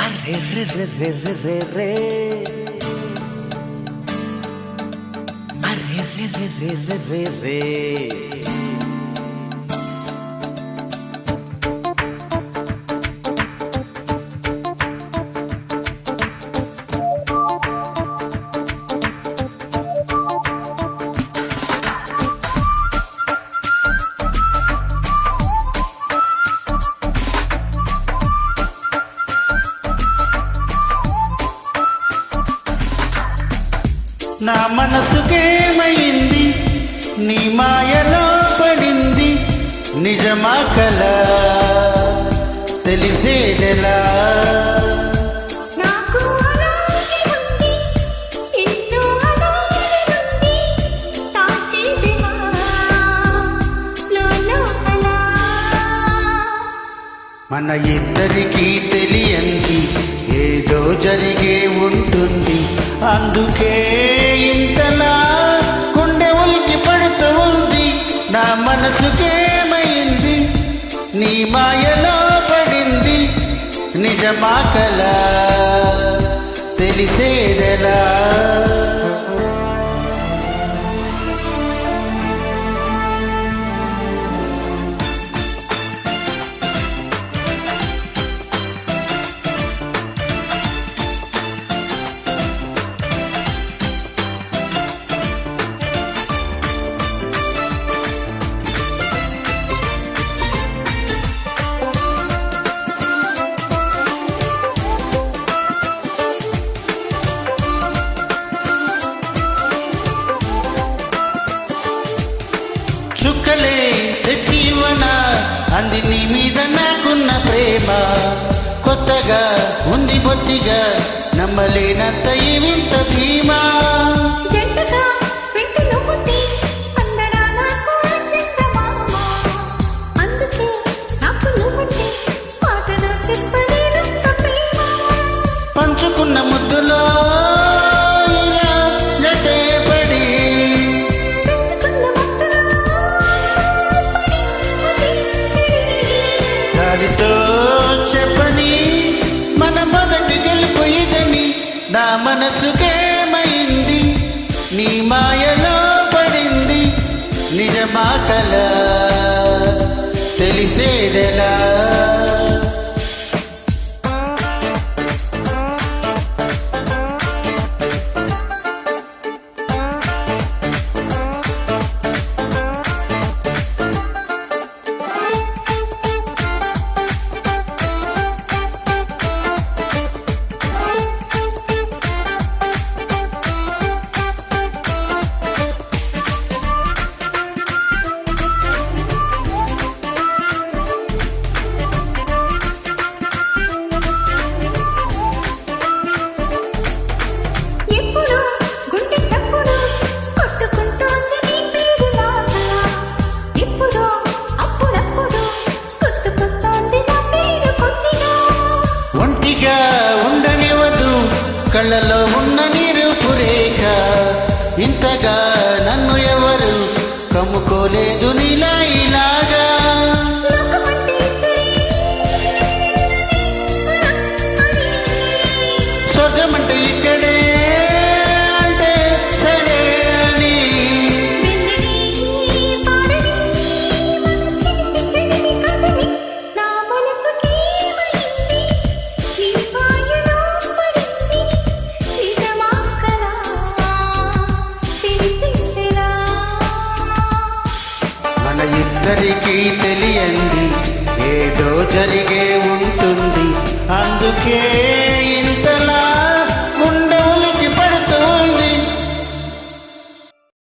Arre re re re re re re. Arre re re re re re re. నా మనసుకేమైంది నీ మాయలో పడింది నిజమా కలా తెలిసేదెలా మన ఇద్దరికీ తెలియంది ఏదో జరిగే ఉంటుంది అందుకే ఇంతలా గుండె ఉలికి పడుతూ ఉంది నా మనసుకేమైంది నీ మాయలో పడింది నిజమా కలా తెలిసేదెలా చుక్కలే తెచ్చివన అంది నీ మీద నాకున్న ప్రేమ కొత్తగా ఉంది బొత్తిగా నమ్మలేనంత ఈ వింత ధీమా పంచుకున్న ముద్దులో చెప్పని మన మొదటి గెలుపు ఇదని నా మనసుకేమైంది నీ మాయలో పడింది నిజమా కలా తెలిసేదెలా ఉండనివదు కళ్ళలో ఉన్న నీరు పురేఖ ఇంతగా నన్ను ఎవరు కమ్ముకోలేదు నీలా ఇలాగా స్వర్గమంటే ఇక్కడే అంటే సరే అని ఇద్దరికీ తెలియంది ఏదో జరిగే ఉంటుంది అందుకే